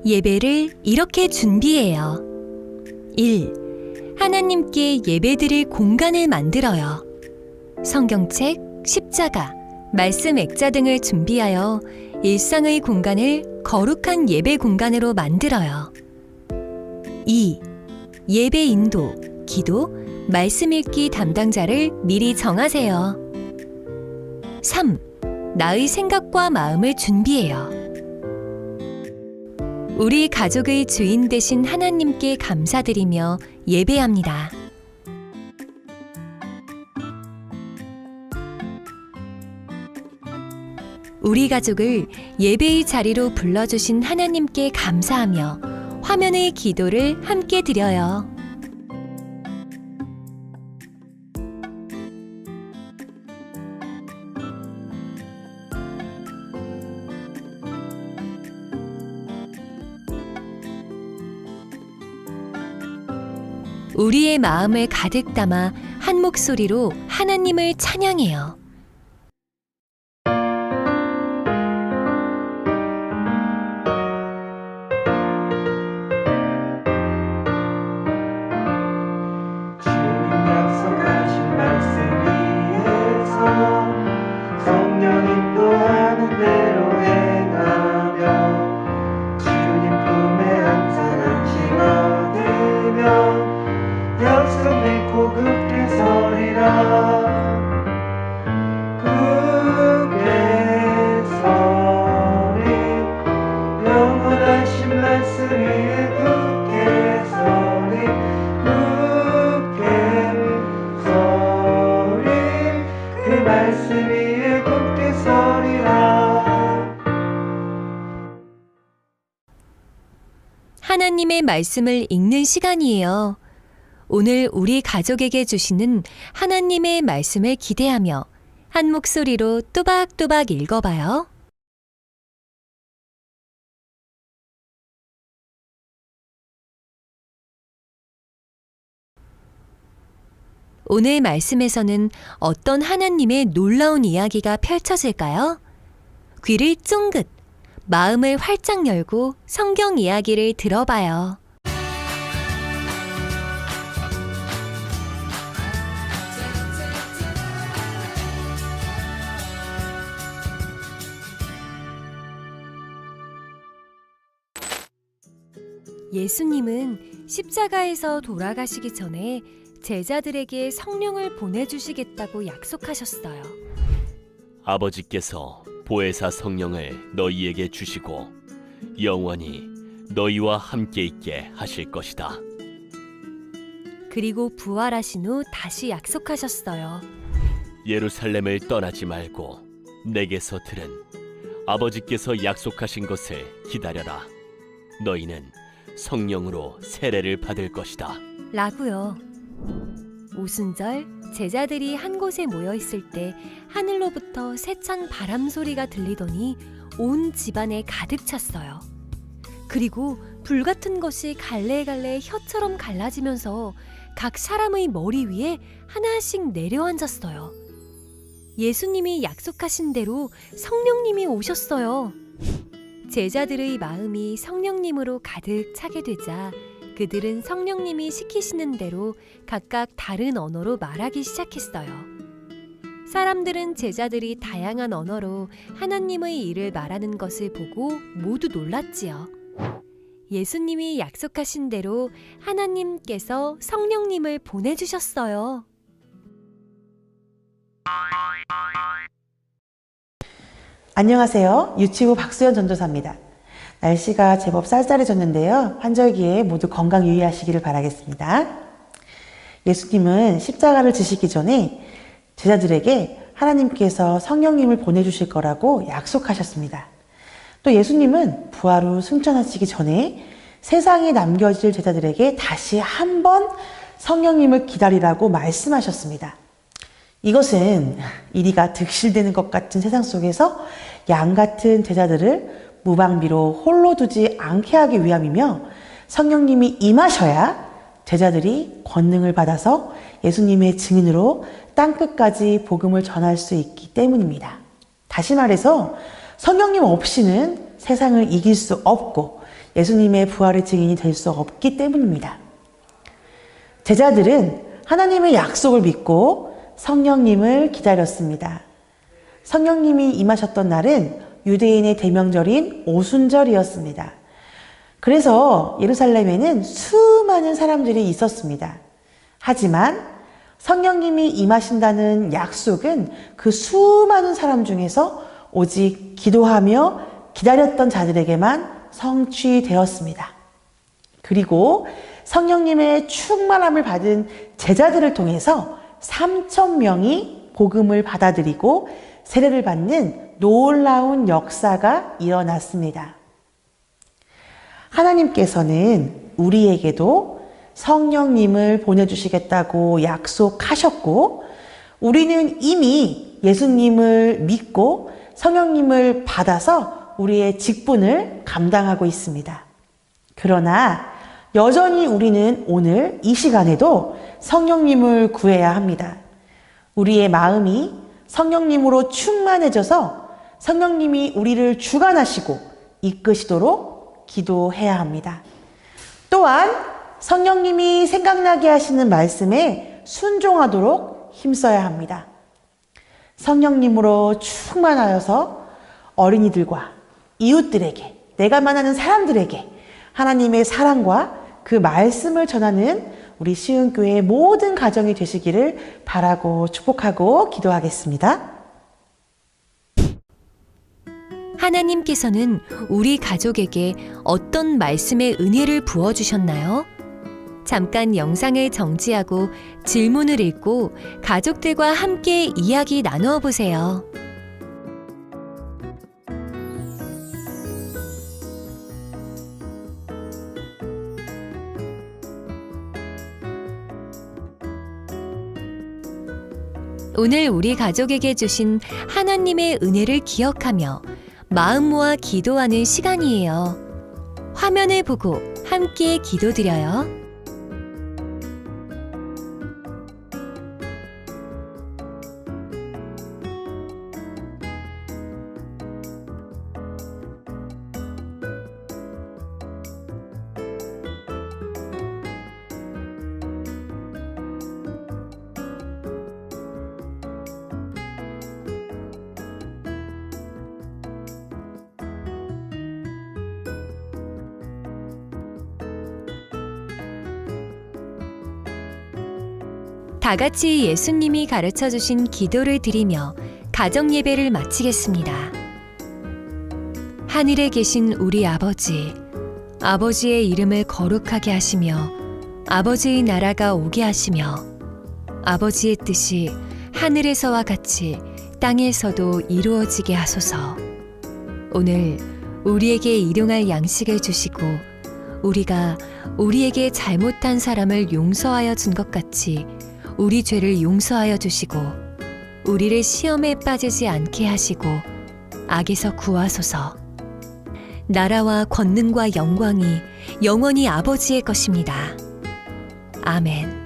예배를 이렇게 준비해요. 1. 하나님께 예배드릴 공간을 만들어요. 성경책, 십자가, 말씀 액자 등을 준비하여 일상의 공간을 거룩한 예배 공간으로 만들어요. 2. 예배 인도, 기도, 말씀 읽기 담당자를 미리 정하세요. 3. 나의 생각과 마음을 준비해요. 우리 가족의 주인 되신 하나님께 감사드리며 예배합니다. 우리 가족을 예배의 자리로 불러주신 하나님께 감사하며 화면의 기도를 함께 드려요. 우리의 마음을 가득 담아 한 목소리로 하나님을 찬양해요. 하나님의 말씀을 읽는 시간이에요. 오늘 우리 가족에게 주시는 하나님의 말씀을 기대하며 한 목소리로 또박또박 읽어봐요. 오늘 말씀에서는 어떤 하나님의 놀라운 이야기가 펼쳐질까요? 귀를 쫑긋, 마음을 활짝 열고 성경 이야기를 들어봐요. 예수님은 십자가에서 돌아가시기 전에 제자들에게 성령을 보내주시겠다고 약속하셨어요. 아버지께서 보혜사 성령을 너희에게 주시고 영원히 너희와 함께 있게 하실 것이다. 그리고 부활하신 후 다시 약속하셨어요. 예루살렘을 떠나지 말고 내게서 들은 아버지께서 약속하신 것을 기다려라. 너희는 성령으로 세례를 받을 것이다. 라고요. 오순절 제자들이 한 곳에 모여 있을 때 하늘로부터 세찬 바람 소리가 들리더니 온 집안에 가득 찼어요. 그리고 불 같은 것이 갈래갈래 혀처럼 갈라지면서 각 사람의 머리 위에 하나씩 내려앉았어요. 예수님이 약속하신 대로 성령님이 오셨어요. 제자들의 마음이 성령님으로 가득 차게 되자 그들은 성령님이 시키시는 대로 각각 다른 언어로 말하기 시작했어요. 사람들은 제자들이 다양한 언어로 하나님의 일을 말하는 것을 보고 모두 놀랐지요. 예수님이 약속하신 대로 하나님께서 성령님을 보내주셨어요. 안녕하세요. 유치부 박수연 전도사입니다. 날씨가 제법 쌀쌀해졌는데요. 환절기에 모두 건강 유의하시기를 바라겠습니다. 예수님은 십자가를 지시기 전에 제자들에게 하나님께서 성령님을 보내주실 거라고 약속하셨습니다. 또 예수님은 부활 후 승천하시기 전에 세상에 남겨질 제자들에게 다시 한번 성령님을 기다리라고 말씀하셨습니다. 이것은 이리가 득실되는 것 같은 세상 속에서 양 같은 제자들을 무방비로 홀로 두지 않게 하기 위함이며 성령님이 임하셔야 제자들이 권능을 받아서 예수님의 증인으로 땅끝까지 복음을 전할 수 있기 때문입니다. 다시 말해서 성령님 없이는 세상을 이길 수 없고 예수님의 부활의 증인이 될 수 없기 때문입니다. 제자들은 하나님의 약속을 믿고 성령님을 기다렸습니다. 성령님이 임하셨던 날은 유대인의 대명절인 오순절이었습니다. 그래서 예루살렘에는 수많은 사람들이 있었습니다. 하지만 성령님이 임하신다는 약속은 그 수많은 사람 중에서 오직 기도하며 기다렸던 자들에게만 성취되었습니다. 그리고 성령님의 충만함을 받은 제자들을 통해서 3,000명이 복음을 받아들이고 세례를 받는 놀라운 역사가 일어났습니다. 하나님께서는 우리에게도 성령님을 보내주시겠다고 약속하셨고, 우리는 이미 예수님을 믿고 성령님을 받아서 우리의 직분을 감당하고 있습니다. 그러나 여전히 우리는 오늘 이 시간에도 성령님을 구해야 합니다. 우리의 마음이 성령님으로 충만해져서 성령님이 우리를 주관하시고 이끄시도록 기도해야 합니다. 또한 성령님이 생각나게 하시는 말씀에 순종하도록 힘써야 합니다. 성령님으로 충만하여서 어린이들과 이웃들에게, 내가 만나는 사람들에게 하나님의 사랑과 그 말씀을 전하는 우리 시흥교회의 모든 가정이 되시기를 바라고 축복하고 기도하겠습니다. 하나님께서는 우리 가족에게 어떤 말씀의 은혜를 부어주셨나요? 잠깐 영상을 정지하고 질문을 읽고 가족들과 함께 이야기 나누어 보세요. 오늘 우리 가족에게 주신 하나님의 은혜를 기억하며 마음 모아 기도하는 시간이에요. 화면을 보고 함께 기도드려요. 다 같이 예수님이 가르쳐 주신 기도를 드리며 가정 예배를 마치겠습니다. 하늘에 계신 우리 아버지, 아버지의 이름을 거룩하게 하시며 아버지의 나라가 오게 하시며 아버지의 뜻이 하늘에서와 같이 땅에서도 이루어지게 하소서. 오늘 우리에게 일용할 양식을 주시고 우리가 우리에게 잘못한 사람을 용서하여 준 것 같이 우리 죄를 용서하여 주시고 우리를 시험에 빠지지 않게 하시고 악에서 구하소서. 나라와 권능과 영광이 영원히 아버지의 것입니다. 아멘.